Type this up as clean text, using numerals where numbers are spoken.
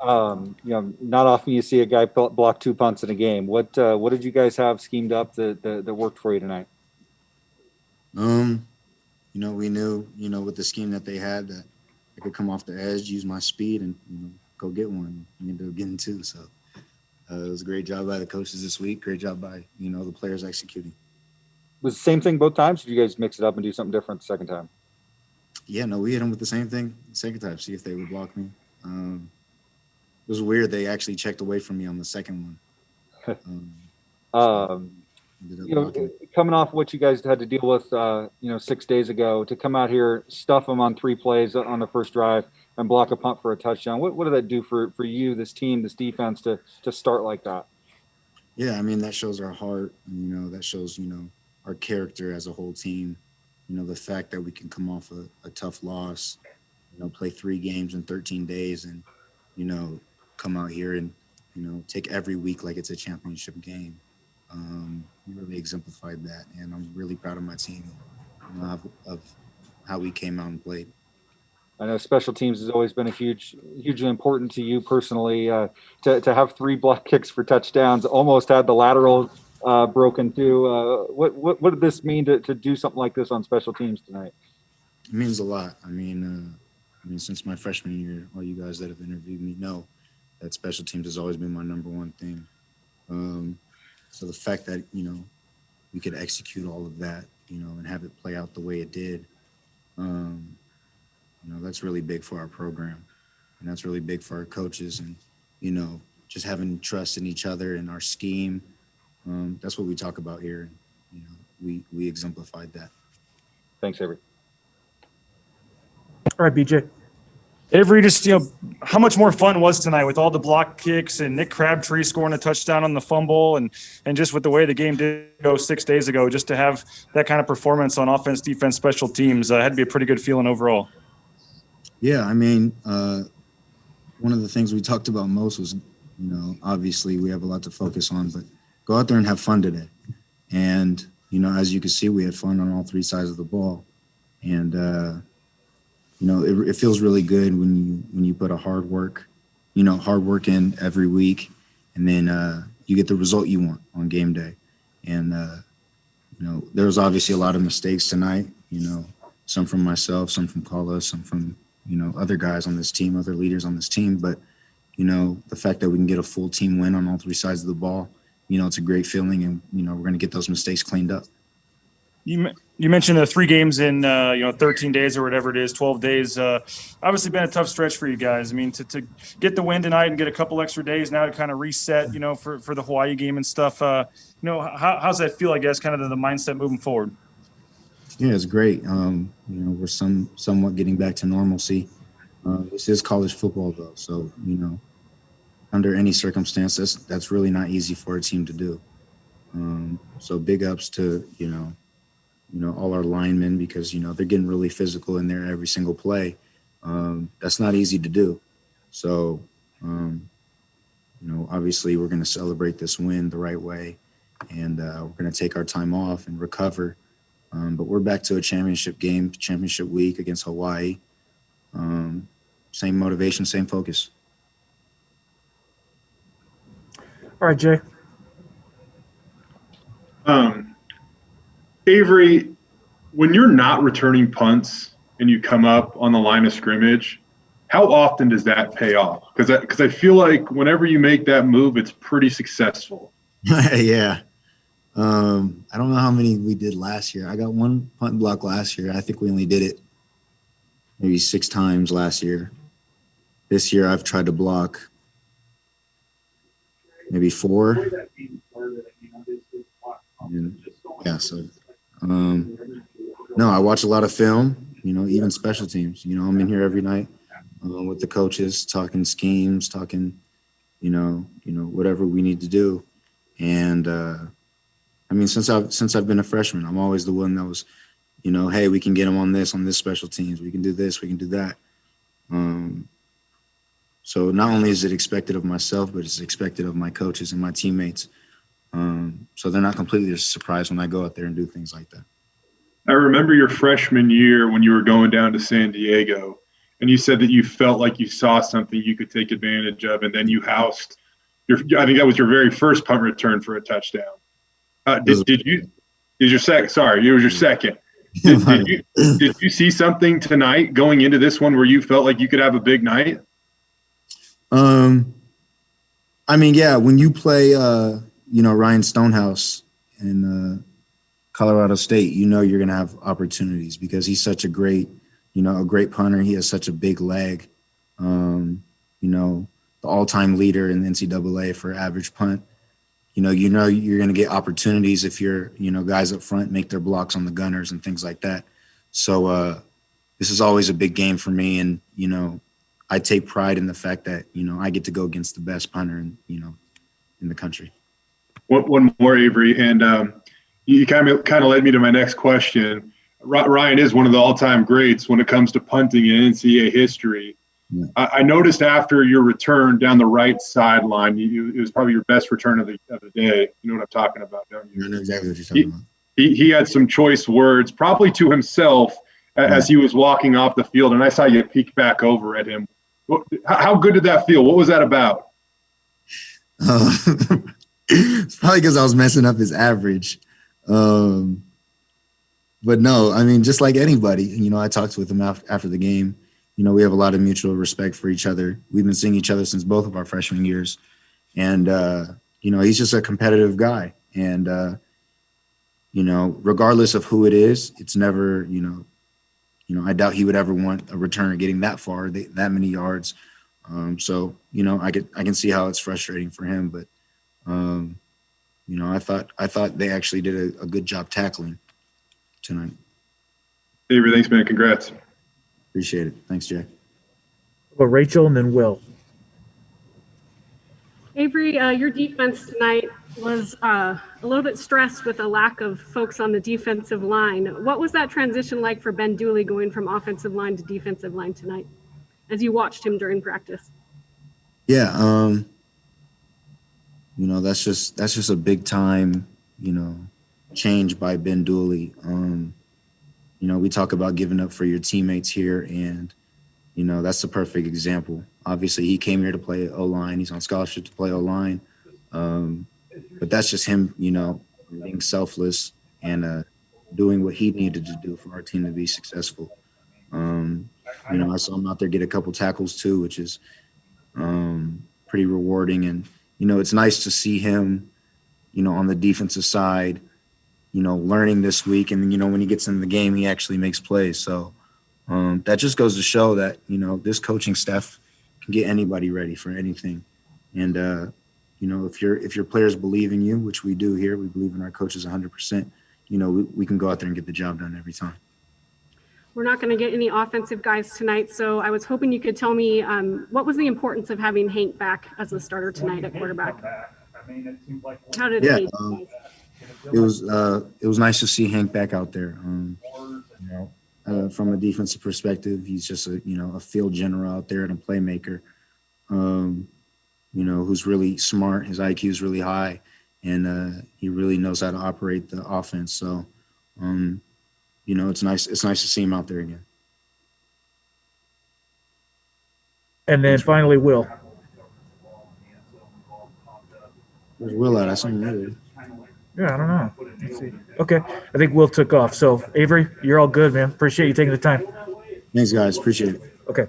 Not often you see a guy block 2 punts in a game. What did you guys have schemed up that worked for you tonight? We knew, with the scheme that they had, that I could come off the edge, use my speed, and go get one. We ended up getting two. So it was a great job by the coaches this week. Great job by the players executing. Was the same thing both times? Or did you guys mix it up and do something different the second time? Yeah, no, we hit them with the same thing the second time. See if they would block me. It was weird. They actually checked away from me on the second one. Coming off what you guys had to deal with, 6 days ago, to come out here, stuff them on 3 plays on the first drive, and block a punt for a touchdown. What did that do for you, this team, this defense, to start like that? Yeah, I mean, that shows our heart. That shows our character as a whole team. The fact that we can come off a tough loss, play 3 games in 13 days, and come out here and take every week like it's a championship game. We really exemplified that, and I'm really proud of my team of how we came out and played. I know special teams has always been hugely important to you personally. To have 3 block kicks for touchdowns, almost had the lateral broken too. What did this mean to do something like this on special teams tonight? It means a lot. I mean, since my freshman year, all you guys that have interviewed me know that special teams has always been my number one thing. So the fact that, we could execute all of that, and have it play out the way it did, that's really big for our program. And that's really big for our coaches, and, just having trust in each other and our scheme. That's what we talk about here. We exemplified that. Thanks, Avery. All right, BJ. Avery, just, how much more fun was tonight with all the block kicks and Nick Crabtree scoring a touchdown on the fumble, and just with the way the game did go 6 days ago, just to have that kind of performance on offense, defense, special teams had to be a pretty good feeling overall. Yeah, I mean, one of the things we talked about most was, obviously we have a lot to focus on, but go out there and have fun today. And, as you can see, we had fun on all 3 sides of the ball. And, it feels really good when you put a hard work in every week, and then you get the result you want on game day. And there was obviously a lot of mistakes tonight. Some from myself, some from Carlos, some from other guys on this team, other leaders on this team. But the fact that we can get a full team win on all 3 sides of the ball, it's a great feeling, and we're going to get those mistakes cleaned up. You mentioned the 3 games in 13 days or whatever it is, 12 days. Obviously been a tough stretch for you guys. I mean, to get the win tonight and get a couple extra days now to kind of reset, for the Hawaii game and stuff. How's that feel? I guess kind of the mindset moving forward. Yeah, it's great. We're somewhat getting back to normalcy. This is college football though, so under any circumstances, that's really not easy for a team to do. So big ups to all our linemen, because they're getting really physical in there every single play. That's not easy to do. So obviously we're going to celebrate this win the right way, and we're going to take our time off and recover. But we're back to a championship game, championship week against Hawaii. Same motivation, same focus. All right, Jay. Avery, when you're not returning punts and you come up on the line of scrimmage, how often does that pay off? Because I feel like whenever you make that move, it's pretty successful. Yeah. I don't know how many we did last year. I got 1 punt block last year. I think we only did it maybe 6 times last year. This year I've tried to block maybe 4. And yeah, so no, I watch a lot of film, even special teams. I'm in here every night with the coaches, talking schemes, talking, whatever we need to do. And since I've been a freshman, I'm always the one that was, hey, we can get them on this special teams. We can do this, we can do that. So not only is it expected of myself, but it's expected of my coaches and my teammates. So they're not completely surprised when I go out there and do things like that. I remember your freshman year when you were going down to San Diego, and you said that you felt like you saw something you could take advantage of, and then you housed I think that was your very first punt return for a touchdown. Did you? Is your second? Sorry, it was your second. Did you see something tonight going into this one where you felt like you could have a big night? I mean, yeah, when you play, Ryan Stonehouse in Colorado State, you're going to have opportunities because he's such a great punter. He has such a big leg. The all-time leader in the NCAA for average punt. You're going to get opportunities if guys up front make their blocks on the gunners and things like that. So this is always a big game for me, and I take pride in the fact that I get to go against the best punter in the country. One more, Avery, and you kind of led me to my next question. Ryan is one of the all-time greats when it comes to punting in NCAA history. Yeah. I noticed after your return down the right sideline, it was probably your best return of the day. You know what I'm talking about, don't you? I know exactly what you're talking about. He had some choice words, probably to himself, as he was walking off the field, and I saw you peek back over at him. How good did that feel? What was that about? It's probably because I was messing up his average. But no, I mean, just like anybody, I talked with him after the game. We have a lot of mutual respect for each other. We've been seeing each other since both of our freshman years. And, he's just a competitive guy. And, regardless of who it is, it's never, I doubt he would ever want a returner getting that far, that many yards. So, I can see how it's frustrating for him. But, I thought they actually did a good job tackling tonight. Avery, thanks, man. Congrats. Appreciate it. Thanks, Jack. Well, Rachel and then Will. Avery, your defense tonight was a little bit stressed with a lack of folks on the defensive line. What was that transition like for Ben Dooley going from offensive line to defensive line tonight as you watched him during practice? Yeah, that's just a big time, change by Ben Dooley. We talk about giving up for your teammates here, and, that's the perfect example. Obviously, he came here to play O-line. He's on scholarship to play O-line. But that's just him, being selfless and doing what he needed to do for our team to be successful. I saw him out there get a couple tackles too, which is pretty rewarding. And, it's nice to see him, on the defensive side, learning this week. And, when he gets in the game, he actually makes plays. So that just goes to show that, this coaching staff can get anybody ready for anything. And, if your players believe in you, which we do here, we believe in our coaches 100%, we can go out there and get the job done every time. We're not going to get any offensive guys tonight, so I was hoping you could tell me what was the importance of having Hank back as a starter tonight at quarterback? How did it it was nice to see Hank back out there. From a defensive perspective, he's just a field general out there and a playmaker. Who's really smart. His IQ is really high, and he really knows how to operate the offense. So, it's nice. It's nice to see him out there again. And then finally, Will. Where's Will at? I saw him earlier. Yeah, I don't know. Let's see. Okay, I think Will took off. So, Avery, you're all good, man. Appreciate you taking the time. Thanks, guys. Appreciate it. Okay.